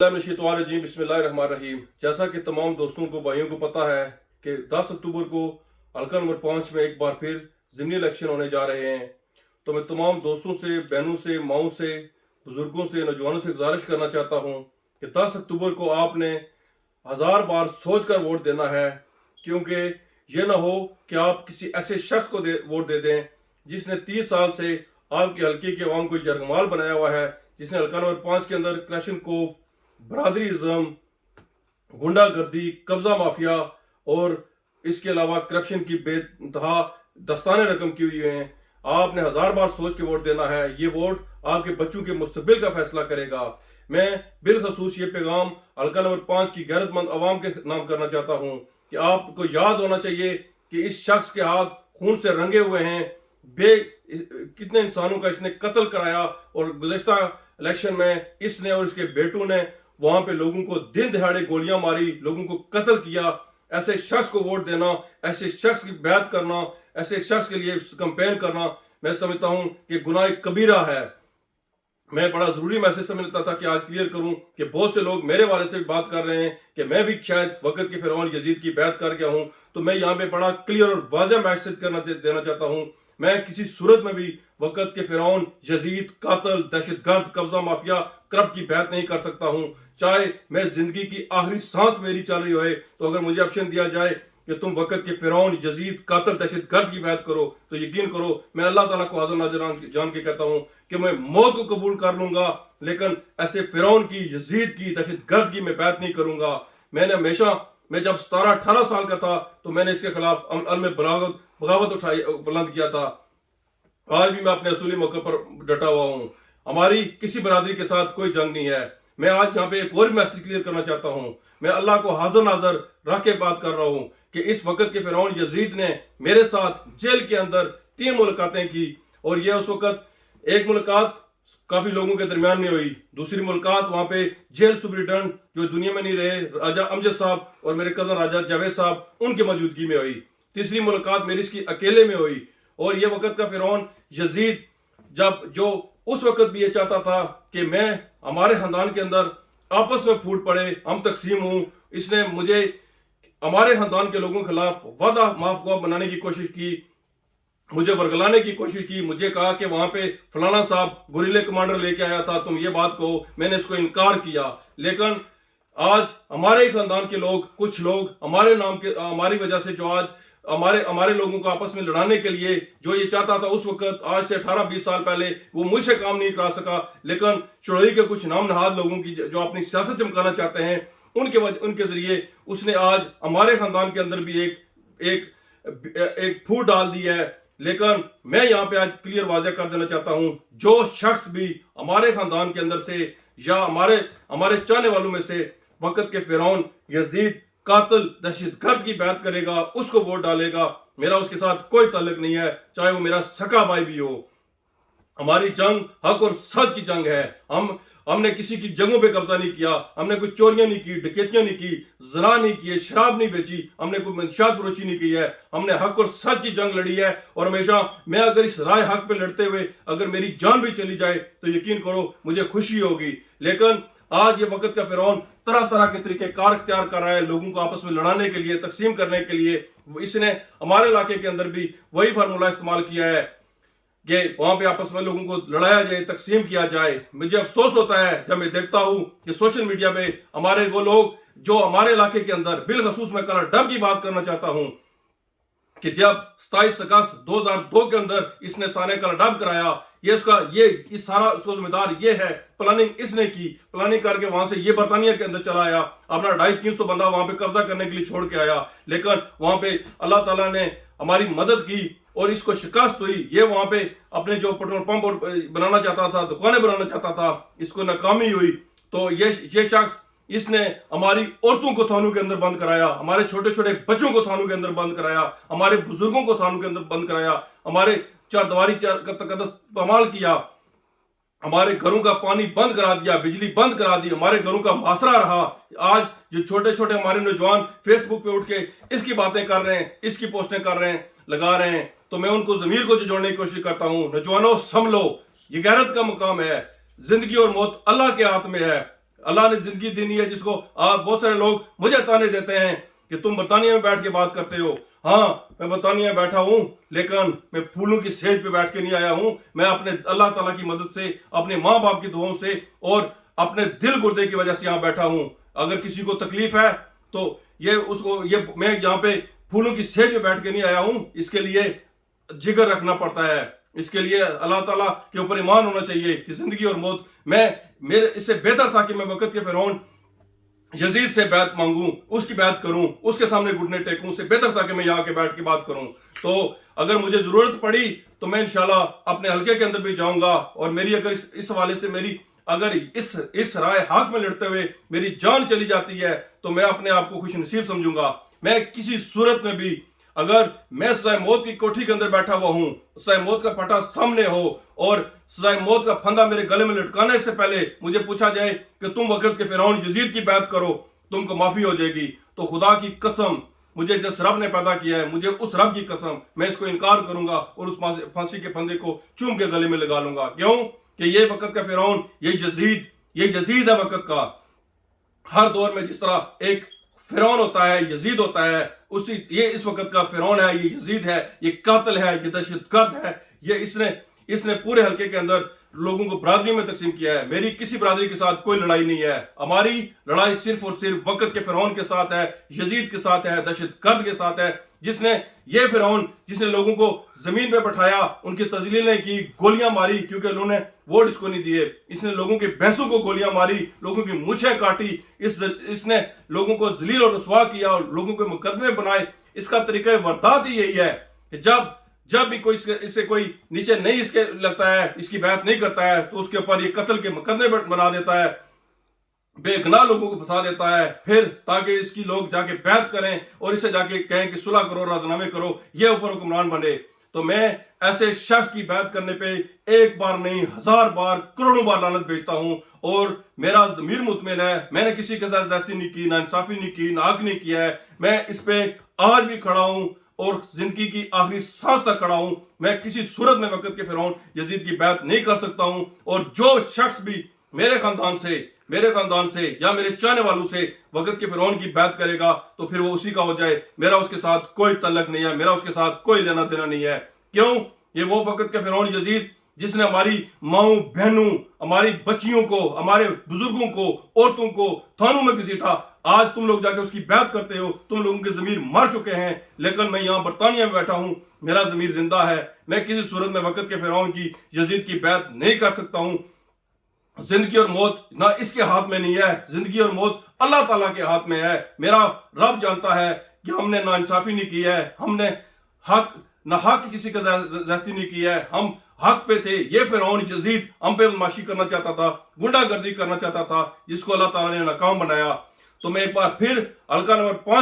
बिस्मिल्लाहिर्रहमानिर्रहीम बिस्मिल्लाहिर्रहमानिर्रहीम। जैसा कि तमाम दोस्तों को भाइयों को पता है कि 10 अक्टूबर को हल्का नंबर 5 में एक बार फिर ज़िमनी इलेक्शन होने जा रहे हैं। तो मैं तमाम दोस्तों से, बहनों से, माओं से, बुजुर्गों से, नौजवानों से गुजारिश करना चाहता हूँ कि 10 अक्टूबर को आपने 1000 बार सोच कर वोट देना है, क्योंकि ये ना हो कि आप किसी ऐसे शख्स को वोट दे दें जिसने 30 साल से आपके हल्के के अवाम को यरगमाल बनाया हुआ है, जिसने हल्का नंबर 5 के अंदर क्लैशनकोफ, बरादरीज़म, गुंडागर्दी, कब्जा माफिया और इसके अलावा करप्शन की बेइंतहा दस्ताने रकम की हुई हैं। आपने 1000 बार सोच के वोट देना है। ये वोट आपके बच्चों के मुस्तकबिल का फैसला करेगा। मैं बिलखसूस ये पैगाम हल्का नंबर 5 की गैरतमंद अवाम के नाम करना चाहता हूँ कि आपको याद होना चाहिए कि इस शख्स के हाथ खून से रंगे हुए हैं। कितने इंसानों का इसने कत्ल कराया और गुज़श्ता इलेक्शन में इसने और इसके बेटों ने वहां पे लोगों को दिन दिहाड़े गोलियां मारी, लोगों को कत्ल किया। ऐसे शख्स को वोट देना, ऐसे शख्स की बैत करना, ऐसे शख्स के लिए कैंपेन करना, मैं समझता हूं कि गुनाह कबीरा है। मैं बड़ा जरूरी मैसेज समझता था कि आज क्लियर करूं कि बहुत से लोग मेरे वाले से भी बात कर रहे हैं कि मैं भी शायद वक्त के फिरौन यजीद की बैत कर गया हूं। तो मैं यहाँ पे बड़ा क्लियर और वाज़ेह मैसेज देना चाहता हूं। मैं किसी सूरत में भी वक्त के फिरौन, यजीद, कातल, दहशतगर्द, कब्जा माफिया, करप्ट की बैत नहीं कर सकता हूं। चाहे मैं जिंदगी की आखिरी सांस मेरी चल रही हो, तो अगर मुझे ऑप्शन दिया जाए कि तुम वक्त के फिरौन, यजीद, कातल, दहशतगर्द की बैत करो, तो यकीन करो मैं अल्लाह ताला को हाज़िर नाज़िर जान के कहता हूं कि मैं मौत को कबूल कर लूंगा, लेकिन ऐसे फिरौन की, यजीद की, दहशतगर्द की मैं बैत नहीं करूंगा। मैंने हमेशा, मैं जब 17-18 साल का था तो मैंने इसके खिलाफ अमल में बगावत उठाई, बुलंद किया था। आज भी मैं अपने असूली मौके पर डटा हुआ हूँ। हमारी किसी बरादरी के साथ कोई जंग नहीं है। मैं आज यहाँ पे एक और मैसेज क्लियर करना चाहता हूँ। मैं अल्लाह को हाजिर नाजर रख के बात कर रहा हूँ कि इस वक्त के फिरौन यजीद ने मेरे साथ जेल के अंदर 3 मुलाकातें की, और यह उस वक्त एक मुलाकात काफी लोगों के दरमियान में हुई, दूसरी मुलाकात वहां पे जेल सुपरिटेंडेंट जो दुनिया में नहीं रहे, राजा अमजद साहब और मेरे कजन राजा जावेद साहब, उनकी मौजूदगी में हुई। तीसरी मुलाकात मेरी इसकी अकेले में हुई। और ये वक्त का फिरौन यजीद जो उस वक्त भी ये चाहता था कि मैं, हमारे खानदान के अंदर आपस में फूट पड़े, हम तकसीम हूं, इसने मुझे हमारे खानदान के लोगों के खिलाफ वादा माफगुआ बनाने की कोशिश की, मुझे वर्गलाने की कोशिश की। मुझे कहा कि वहां पे फलाना साहब गुरिल्ला कमांडर लेके आया था, तुम ये बात कहो। मैंने इसको इनकार किया। लेकिन आज हमारे ही खानदान के लोग, कुछ लोग हमारे नाम के, हमारी वजह से जो आज हमारे लोगों को आपस में लड़ाने के लिए जो ये चाहता था उस वक्त, आज से 18-20 साल पहले, वो मुझसे काम नहीं करा सका। लेकिन चुड़ैल के कुछ नाम नहाद लोगों की जो अपनी सियासत चमकाना चाहते हैं, उनके जरिए उसने आज हमारे खानदान के अंदर भी एक फूट डाल दी है। लेकिन मैं यहाँ पे आज क्लियर वाज़ेह कर देना चाहता हूँ, जो शख्स भी हमारे खानदान के अंदर से या हमारे चाहने वालों में से वक्त के फिरौन, यजीद, कातिल, दहशतगर्द की बात करेगा, उसको वोट डालेगा, मेरा उसके साथ कोई ताल्लुक नहीं है, चाहे वो मेरा सका भाई भी हो। हमारी जंग हक और सच की जंग है। हमने किसी की जंगों पे कब्जा नहीं किया, हमने कोई चोरियां नहीं की, डकैतियां नहीं की, ज़ना नहीं किए, शराब नहीं बेची, हमने कोई मंशियात फरोशी नहीं की है। हमने हक और सच की जंग लड़ी है। और हमेशा मैं अगर इस राय हक पे लड़ते हुए अगर मेरी जान भी चली जाए तो यकीन करो मुझे खुशी होगी। लेकिन आज ये वक्त का फिरौन तरह तरह के तरीके कार इख्तियार कर रहा है लोगों को आपस में लड़ाने के लिए, तकसीम करने के लिए। इसने हमारे इलाके के अंदर भी वही फार्मूला इस्तेमाल किया है कि वहां पे आपस में लोगों को लड़ाया जाए, तकसीम किया जाए। मुझे अफसोस होता है जब मैं देखता हूं कि सोशल मीडिया पे हमारे वो लोग जो हमारे इलाके के अंदर, बिलखसूस मैं कलर डब की बात करना चाहता हूं कि जब 27 अगस्त 2002 के अंदर इसने साने कलर डब कराया, इस सारा जिम्मेदार ये है, प्लानिंग इसने की। प्लानिंग करके वहां से ये बरतानिया के अंदर चला आया, अपना 250-300 बंदा वहां पे कब्जा करने के लिए छोड़ के आया। लेकिन वहां पे अल्लाह ताला ने हमारी मदद की और इसको शिकस्त हुई। ये वहां पे अपने जो पेट्रोल पंप बनाना चाहता था, दुकानें बनाना चाहता था, इसको नाकामी हुई। तो ये शख्स, इसने हमारी औरतों को थानों के अंदर बंद कराया, हमारे छोटे छोटे बच्चों को थानों के अंदर बंद कराया, हमारे बुजुर्गों को थानों के अंदर बंद कराया, हमारे चारदीवारी का तकद्दुस पामाल किया, हमारे घरों का पानी बंद करा दिया, बिजली बंद करा दी, हमारे घरों का मासरा रहा। आज जो छोटे छोटे हमारे नौजवान फेसबुक पे उठ के इसकी बातें कर रहे हैं, इसकी पोस्टें कर रहे हैं, लगा रहे हैं, तो मैं उनको जमीर को जोड़ने की कोशिश करता हूं। नौजवानों संभलो, ये गैरत का मुकाम है। जिंदगी और मौत अल्लाह के हाथ में है। اللہ نے زندگی دینی ہے جس کو آپ بہت سارے لوگ مجھے تانے دیتے ہیں کہ تم برطانیہ میں بیٹھ کے بات کرتے ہو. ہاں میں برطانیہ میں بیٹھا ہوں لیکن میں پھولوں کی سیج پہ بیٹھ کے نہیں آیا ہوں. میں اپنے اللہ تعالیٰ کی مدد سے, اپنے ماں باپ کی دعاؤں سے اور اپنے دل گردے کی وجہ سے یہاں بیٹھا ہوں. اگر کسی کو تکلیف ہے تو میں یہاں پہ پھولوں کی سیج پہ بیٹھ کے نہیں آیا ہوں. اس کے لیے جگر رکھنا پڑتا ہے, اس کے لیے اللہ تعالیٰ کے اوپر ایمان ہونا چاہیے کہ زندگی اور موت میرے اس سے بہتر تھا کہ میں وقت کے فرعون یزید سے بیعت مانگوں, اس کی بیعت کروں, اس کے سامنے گھٹنے ٹیکوں. سے بہتر تھا کہ میں یہاں کے بیٹھ کے بات کروں. تو اگر مجھے ضرورت پڑی تو میں انشاءاللہ اپنے حلقے کے اندر بھی جاؤں گا, اور میری اگر اس حوالے سے اگر اس رائے حق میں لڑتے ہوئے میری جان چلی جاتی ہے تو میں اپنے آپ کو خوش نصیب سمجھوں گا. میں کسی صورت میں بھی, اگر میں سزائے موت کی کوٹھی کے اندر بیٹھا ہوا ہوں, سزائے موت کا پٹا سامنے ہو اور سزائے موت کا پھندا میرے گلے میں لٹکانے سے پہلے مجھے پوچھا جائے کہ تم وقت کے فرعون یزید کی بیعت کرو, تم کو معافی ہو جائے گی, تو خدا کی قسم, مجھے جس رب نے پیدا کیا ہے, مجھے اس رب کی قسم, میں اس کو انکار کروں گا اور اس پھانسی کے پھندے کو چوم کے گلے میں لگا لوں گا. کیوں کہ یہ وقت کا فرعون, یہ یزید ہے وقت کا. ہر دور میں جس طرح ایک فرعون ہوتا ہے, یزید ہوتا ہے, یہ اس وقت کا فرعون ہے, یہ یزید ہے, یہ قاتل ہے, یہ دہشت گرد ہے. یہ اس نے پورے حلقے کے اندر لوگوں کو برادری میں تقسیم کیا ہے. میری کسی برادری کے ساتھ کوئی لڑائی نہیں ہے. ہماری لڑائی صرف اور صرف وقت کے فرعون کے ساتھ ہے, یزید کے ساتھ ہے, دہشت گرد کے ساتھ ہے, یہ فرعون جس نے لوگوں کو زمین پہ بٹھایا, ان کی تذلیلیں کی, گولیاں ماری کیونکہ انہوں نے ووٹ اس کو نہیں دیے. اس نے لوگوں کے بھینسوں کو گولیاں ماری, لوگوں کی مونچھیں کاٹی. اس نے لوگوں کو ذلیل اور رسوا کیا اور لوگوں کے مقدمے بنائے. اس کا طریقہ واردات ہی یہی ہے کہ جب بھی کوئی اس سے کوئی نیچے نہیں اس کے لگتا ہے, اس کی بیعت نہیں کرتا ہے, تو اس کے اوپر یہ قتل کے مقدمے بنا دیتا ہے, بے گناہ لوگوں کو پھنسا دیتا ہے, پھر تاکہ اس کی لوگ جا کے بیعت کریں اور اسے جا کے کہیں کہ صلح کرو, رازنامے کرو, یہ اوپر حکمران بنے. تو میں ایسے شخص کی بیعت کرنے پہ ایک بار نہیں 1000 بار, کروڑوں بار لعنت بھیجتا ہوں, اور میرا ضمیر مطمئن ہے. میں نے کسی کے ساتھ زیادتی نہیں کی, نا انصافی نہیں کی, نا حق نہیں کیا ہے. میں اس پہ آج بھی کھڑا ہوں اور زندگی کی آخری سانس تک کھڑا ہوں. میں کسی صورت میں وقت کے فرعون یزید کی بیعت نہیں کر سکتا ہوں. اور جو شخص بھی میرے خاندان سے یا میرے چاہنے والوں سے وقت کے فرعون کی بیعت کرے گا تو پھر وہ اسی کا ہو جائے. میرا اس کے ساتھ کوئی تعلق نہیں ہے, میرا اس کے ساتھ کوئی لینا دینا نہیں ہے. کیوں؟ یہ وہ وقت کے فرعون یزید جس نے ہماری ماؤں بہنوں, ہماری بچیوں کو, ہمارے بزرگوں کو, عورتوں کو تھانوں میں گھسیٹا. آج تم لوگ جا کے اس کی بیعت کرتے ہو. تم لوگوں کے ضمیر مر چکے ہیں, لیکن میں یہاں برطانیہ میں بیٹھا ہوں, میرا ضمیر زندہ ہے. میں کسی صورت میں وقت کے فرعون کی, یزید کی بیعت نہیں کر سکتا ہوں. زندگی اور موت نہ اس کے ہاتھ میں نہیں ہے, زندگی اور موت اللہ تعالیٰ کے ہاتھ میں ہے. میرا رب جانتا ہے کہ ہم نے ناانصافی نہیں کی ہے, ہم نے حق کسی کا زیادتی نہیں کی ہے, ہم حق پہ تھے. یہ فرعون یزید ہم پہ بدماشی کرنا چاہتا تھا, گنڈا گردی کرنا چاہتا تھا, جس کو اللہ تعالیٰ نے ناکام بنایا. تو میں ایک بار پھر حلقہ نمبر 5